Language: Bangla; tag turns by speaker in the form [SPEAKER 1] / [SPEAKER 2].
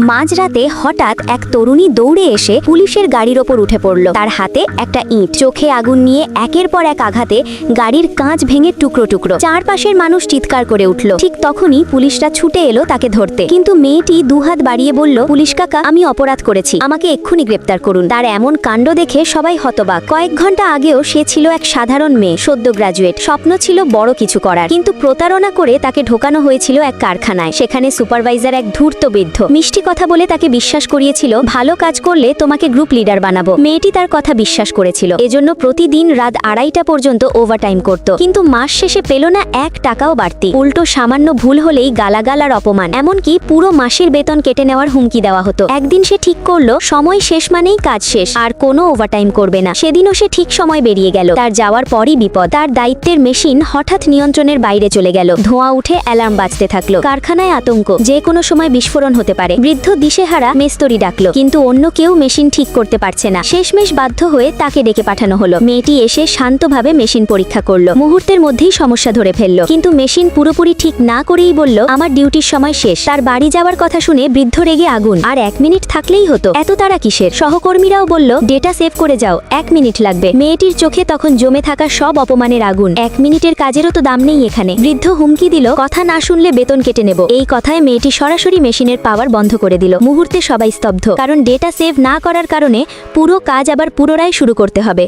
[SPEAKER 1] মাঝরাতে হঠাৎ এক তরুণী দৌড়ে এসে পুলিশের গাড়ির ওপর উঠে পড়ল। তার হাতে একটা ইঁট, চোখে আগুন নিয়ে একের পর এক আঘাতে গাড়ির কাঁচ ভেঙে টুকরো টুকরো। চারপাশের মানুষ চিৎকার করে উঠল। ঠিক তখনই পুলিশরা ছুটে এলো তাকে ধরতে, কিন্তু মেয়েটি দুহাত বাড়িয়ে বলল, পুলিশ কাকা, আমি অপরাধ করেছি, আমাকে এক্ষুনি গ্রেপ্তার করুন। তার এমন কাণ্ড দেখে সবাই হতবাক। কয়েক ঘন্টা আগেও সে ছিল এক সাধারণ মেয়ে, সদ্য গ্রাজুয়েট। স্বপ্ন ছিল বড় কিছু করার, কিন্তু প্রতারণা করে তাকে ঢোকানো হয়েছিল এক কারখানায়। সেখানে সুপারভাইজার এক ধূর্ত বৃদ্ধ মিষ্টি কথা বলে তাকে বিশ্বাস করিয়েছিল, ভালো কাজ করলে তোমাকে গ্রুপ লিডার বানাবো। মেয়েটি তার কথা বিশ্বাস করেছিল, এজন্য প্রতিদিন রাত 2:30 পর্যন্ত ওভারটাইম করত। কিন্তু মাস শেষে পেল না 1 টাকাও বাড়তি। উল্টো সামান্য ভুল হলেই গালাগাল আর অপমান, এমনকি পুরো মাসের বেতন কেটে নেওয়ার হুমকি দেওয়া হতো। একদিন সে ঠিক করলো, সময় শেষ মানেই কাজ শেষ, আর কোনো ওভারটাইম করবে না। সেদিনও সে ঠিক সময় বেরিয়ে গেল। তার যাওয়ার পরই বিপদ। তার দায়িত্বের মেশিন হঠাৎ নিয়ন্ত্রণের বাইরে চলে গেল। ধোঁয়া উঠে অ্যালার্ম বাজতে থাকলো। কারখানায় আতঙ্ক, যে কোনো সময় বিস্ফোরণ হতে পারে। বৃদ্ধ দিশেহারা মেস্তরি ডাকলো, কিন্তু অন্য কেউ মেশিন ঠিক করতে পারছে না। শেষমেশ বাধ্য হয়ে তাকে ডেকে পাঠানো হলো। মেয়েটি এসে শান্তভাবে মেশিন পরীক্ষা করলো। মুহূর্তের মধ্যেই সমস্যা ধরে ফেললো, কিন্তু মেশিন পুরোপুরি ঠিক না করেই বলল, আমার ডিউটির সময় শেষ। তার বাড়ি যাওয়ার কথা শুনে বৃদ্ধ রেগে আগুন, আর 1 মিনিট থাকলেই হতো, এত তারা কিসের? সহকর্মীরাও বলল, ডেটা সেভ করে যাও, 1 মিনিট লাগবে। মেয়েটির চোখে তখন জমে থাকা সব অপমানের আগুন। 1 মিনিটের কাজেরও তো দাম নেই এখানে। বৃদ্ধ হুমকি দিল, কথা না শুনলে বেতন কেটে নেব। এই কথায় মেয়েটি সরাসরি মেশিনের পাওয়ার বন্ধ করে দিল। মুহূর্তে সবাই স্তব্ধ, কারণ ডেটা সেভ না করার কারণে পুরো কাজ আবার পুনরায় শুরু করতে হবে।